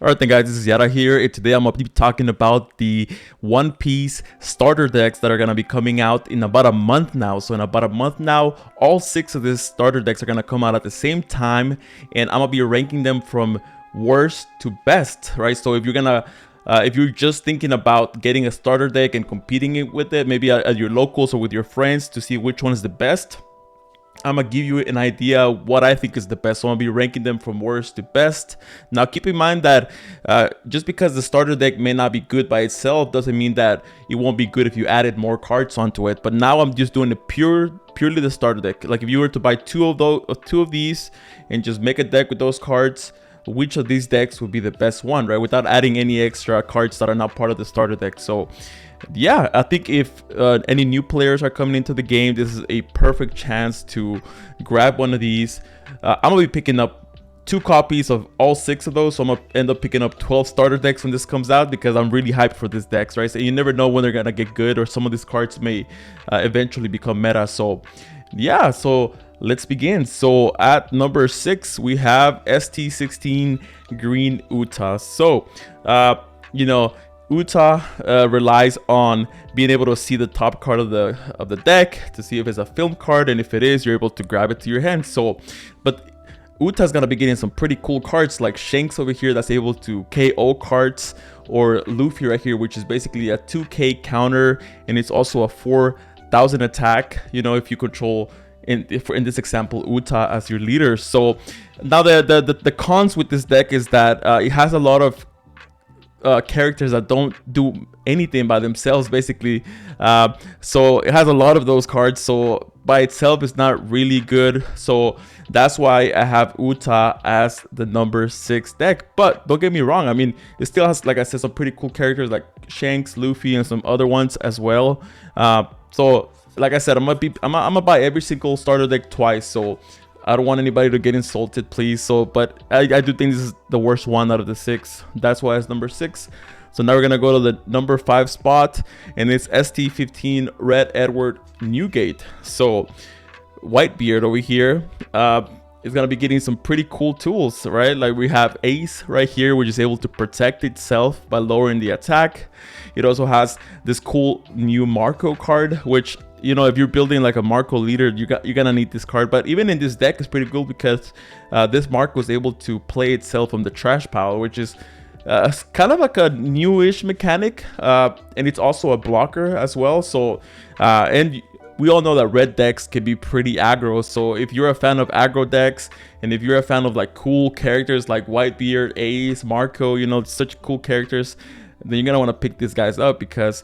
Alright then guys, this is Yara here, and today I'm going to be talking about the One Piece starter decks that are going to be coming out in about a month now. So in about a month now, all 6 of these starter decks are going to come out at the same time, and I'm going to be ranking them from worst to best, right? So if you're just thinking about getting a starter deck and competing with it, maybe at your locals or with your friends to see which one is the best, I'm gonna give you an idea what I think is the best. So I'm gonna be ranking them from worst to best. Now keep in mind that just because the starter deck may not be good by itself doesn't mean that it won't be good if you added more cards onto it. But now I'm just doing it purely the starter deck. Like if you were to buy two of these and just make a deck with those cards, which of these decks would be the best one, right? Without adding any extra cards that are not part of the starter deck. So yeah, I think if any new players are coming into the game, this is a perfect chance to grab one of these. I'm gonna be picking up 2 copies of all 6 of those, so I'm gonna end up picking up 12 starter decks when this comes out because I'm really hyped for these decks, right? So you never know when they're gonna get good, or some of these cards may eventually become meta. So yeah, so let's begin. So at number 6 we have ST16 Green Uta. So Uta relies on being able to see the top card of the deck to see if it's a film card, and if it is, you're able to grab it to your hand. So but Uta's gonna be getting some pretty cool cards like Shanks over here that's able to KO cards, or Luffy right here, which is basically a 2k counter, and it's also a 4000 attack, if you control in this example Uta as your leader. So now the cons with this deck is that it has a lot of characters that don't do anything by themselves basically, so it has a lot of those cards, so by itself it's not really good. So that's why I have Uta as the number 6 deck. But don't get me wrong, I mean, it still has, like I said, some pretty cool characters like Shanks, Luffy, and some other ones as well. So like I said, I'm gonna buy every single starter deck twice, so I don't want anybody to get insulted, please. So, but I do think this is the worst one out of the 6. That's why it's number 6. So now we're gonna go to the number 5 spot, and it's ST15 Red Edward Newgate. So Whitebeard over here is gonna be getting some pretty cool tools, right? Like we have Ace right here, which is able to protect itself by lowering the attack. It also has this cool new Marco card, which, if you're building like a Marco leader, you're gonna need this card. But even in this deck, it's pretty cool because this Marco was able to play itself from the trash pile, which is kind of like a newish mechanic, and it's also a blocker as well. So and we all know that red decks can be pretty aggro. So if you're a fan of aggro decks, and if you're a fan of like cool characters like Whitebeard, Ace, Marco, such cool characters, then you're gonna want to pick these guys up because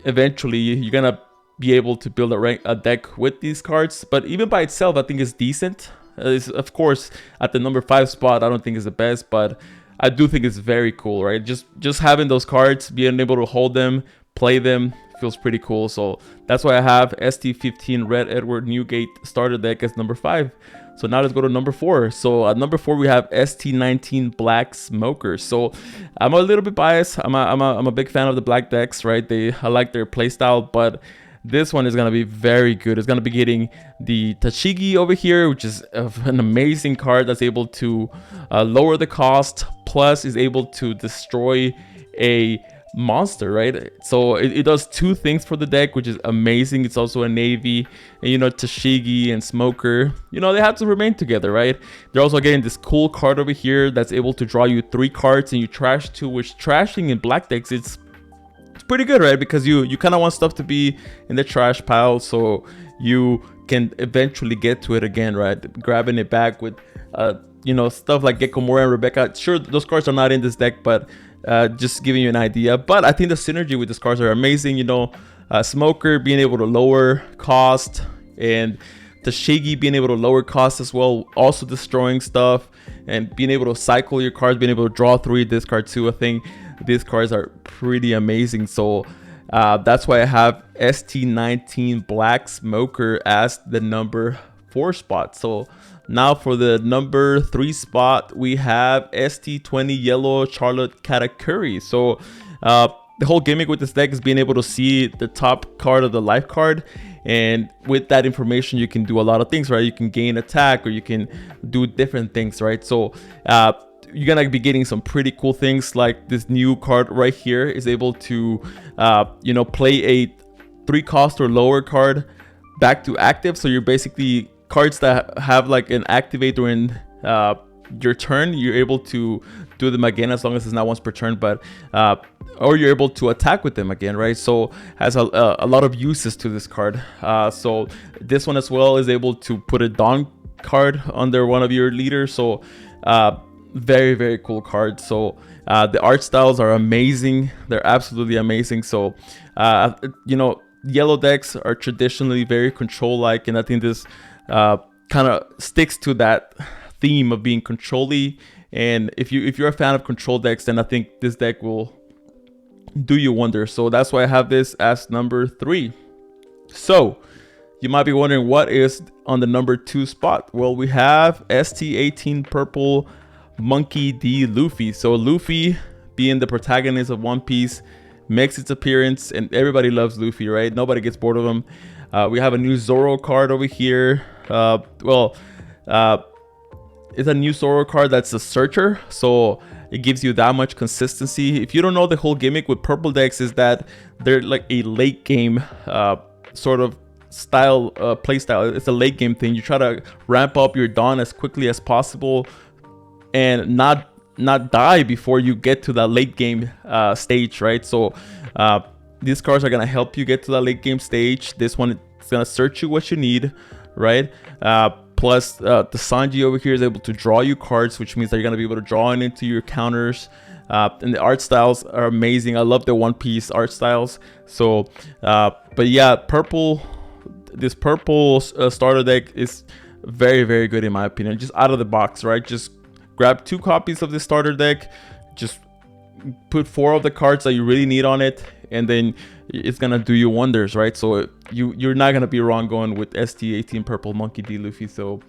eventually you're gonna be able to build a deck with these cards. But even by itself, I think it's decent. Of course, at the number 5 spot, I don't think it's the best, but I do think it's very cool, right? Just having those cards, being able to hold them, play them, feels pretty cool. So that's why I have ST15 Red Edward Newgate starter deck as number 5. So now let's go to number 4. So at number 4 we have ST19 Black Smoker. So I'm a little bit biased. I'm a big fan of the black decks, right? I like their playstyle, but this one is going to be very good. It's going to be getting the Tashigi over here, which is an amazing card that's able to lower the cost, plus is able to destroy a monster, right? So it does 2 things for the deck, which is amazing. It's also a navy, and Tashigi and Smoker, they have to remain together, right? They're also getting this cool card over here that's able to draw you 3 cards and you trash 2, which trashing in black decks, it's pretty good, right? Because you kind of want stuff to be in the trash pile so you can eventually get to it again, right? Grabbing it back with stuff like Gekomura and Rebecca. Sure, those cards are not in this deck, but just giving you an idea. But I think the synergy with these cards are amazing. Smoker being able to lower cost, and Tashigi being able to lower cost as well, also destroying stuff, and being able to cycle your cards, being able to draw 3, discard 2. I think these cards are pretty amazing. So that's why I have ST19 Black Smoker as the number 4 spot. So now for the number 3 spot, we have ST20 Yellow Charlotte Katakuri. So the whole gimmick with this deck is being able to see the top card of the life card, and with that information you can do a lot of things, right? You can gain attack, or you can do different things, right? So you're gonna be getting some pretty cool things, like this new card right here is able to you know, play a 3 cost or lower card back to active. So you're basically cards that have like an activate during your turn, you're able to do them again as long as it's not once per turn, but or you're able to attack with them again, right? So has a lot of uses to this card. So this one as well is able to put a Dawn card under one of your leaders. So very, very cool card. So the art styles are amazing. They're absolutely amazing. So you know, yellow decks are traditionally very control like, and I think this kind of sticks to that theme of being control-y. And if you're a fan of control decks, then I think this deck will do you wonders. So that's why I have this as number 3. So you might be wondering what is on the number 2 spot. Well, we have ST18 Purple Monkey D. Luffy. So Luffy, being the protagonist of One Piece, makes its appearance, and everybody loves Luffy, right? Nobody gets bored of him. We have a new Zoro card over here. It's a new Zoro card that's a searcher, so it gives you that much consistency. If you don't know, the whole gimmick with purple decks is that they're like a late game sort of style, play style. It's a late game thing. You try to ramp up your Dawn as quickly as possible and not die before you get to that late game stage, right? So these cards are gonna help you get to that late game stage. This one is gonna search you what you need, right? Plus the Sanji over here is able to draw you cards, which means that you're gonna be able to draw it into your counters. And the art styles are amazing. I love the One Piece art styles. So but yeah, this purple starter deck is very, very good in my opinion. Just out of the box, right? Just grab 2 copies of this starter deck, just put 4 of the cards that you really need on it, and then it's gonna do you wonders, right? So you're not gonna be wrong going with ST18 Purple Monkey D. Luffy. So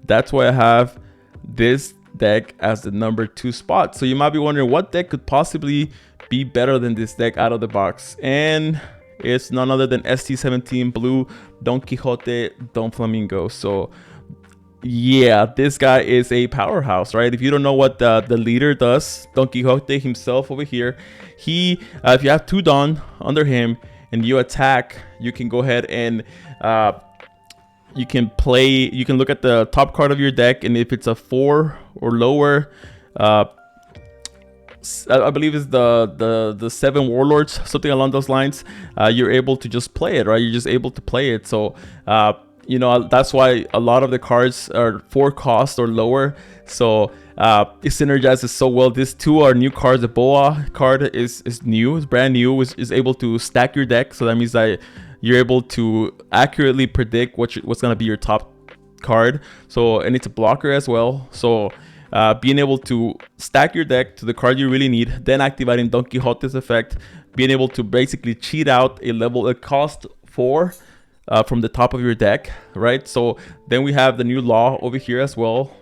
that's why I have this deck as the number 2 spot. So you might be wondering what deck could possibly be better than this deck out of the box, and it's none other than ST17 Blue Don Quixote Don Flamingo. So yeah, this guy is a powerhouse, right? If you don't know what the leader does, Don Quixote himself over here, he if you have 2 Dawn under him and you attack, you can go ahead and you can look at the top card of your deck, and if it's a 4 or lower, I believe it's the 7 warlords, something along those lines, you're able to just play it, right? You're just able to play it. So you know, that's why a lot of the cards are 4 cost or lower. So it synergizes so well. These 2 are new cards. The Boa card is new, it's brand new, is able to stack your deck. So that means that you're able to accurately predict what's going to be your top card. So, and it's a blocker as well. So being able to stack your deck to the card you really need, then activating Don Quixote's effect, being able to basically cheat out a cost 4 from the top of your deck, right? So then we have the new law over here as well.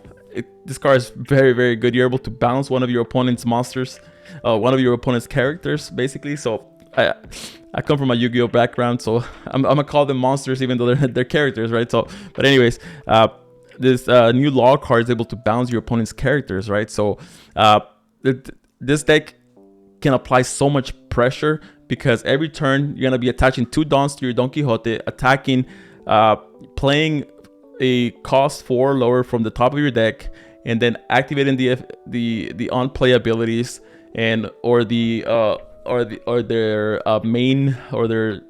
This card is very, very good. You're able to bounce one of your opponent's monsters, one of your opponent's characters, basically. So I come from a Yu-Gi-Oh background, so I'm gonna call them monsters even though they're characters, right? So, but anyways, this new law card is able to bounce your opponent's characters, right? So this deck can apply so much pressure, because every turn you're gonna be attaching 2 Dawns to your Don Quixote, attacking, playing a cost 4 lower from the top of your deck, and then activating the on play abilities or their main or their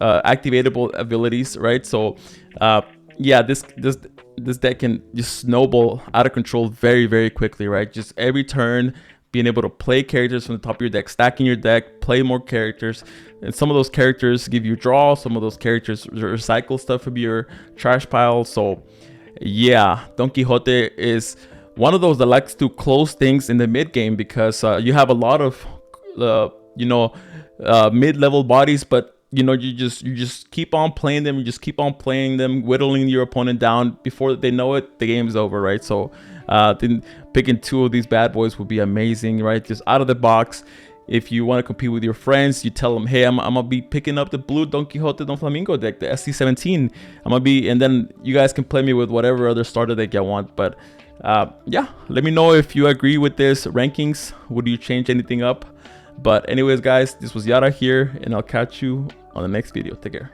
activatable abilities, right? So yeah, this deck can just snowball out of control very, very quickly, right? Just every turn being able to play characters from the top of your deck, stacking your deck, play more characters, and some of those characters give you draw, some of those characters recycle stuff from your trash pile. So yeah, Don Quixote is one of those that likes to close things in the mid game, because you have a lot of mid-level bodies, but you just keep on playing them, whittling your opponent down. Before they know it, the game's over, right? So then picking 2 of these bad boys would be amazing, right? Just out of the box. If you want to compete with your friends, you tell them, hey, I'm gonna be picking up the blue Don Quixote Don Flamingo deck, the ST17. And then you guys can play me with whatever other starter deck you want. But Yeah, let me know if you agree with this rankings. Would you change anything up? But anyways, guys, this was Yara here, and I'll catch you on the next video. Take care.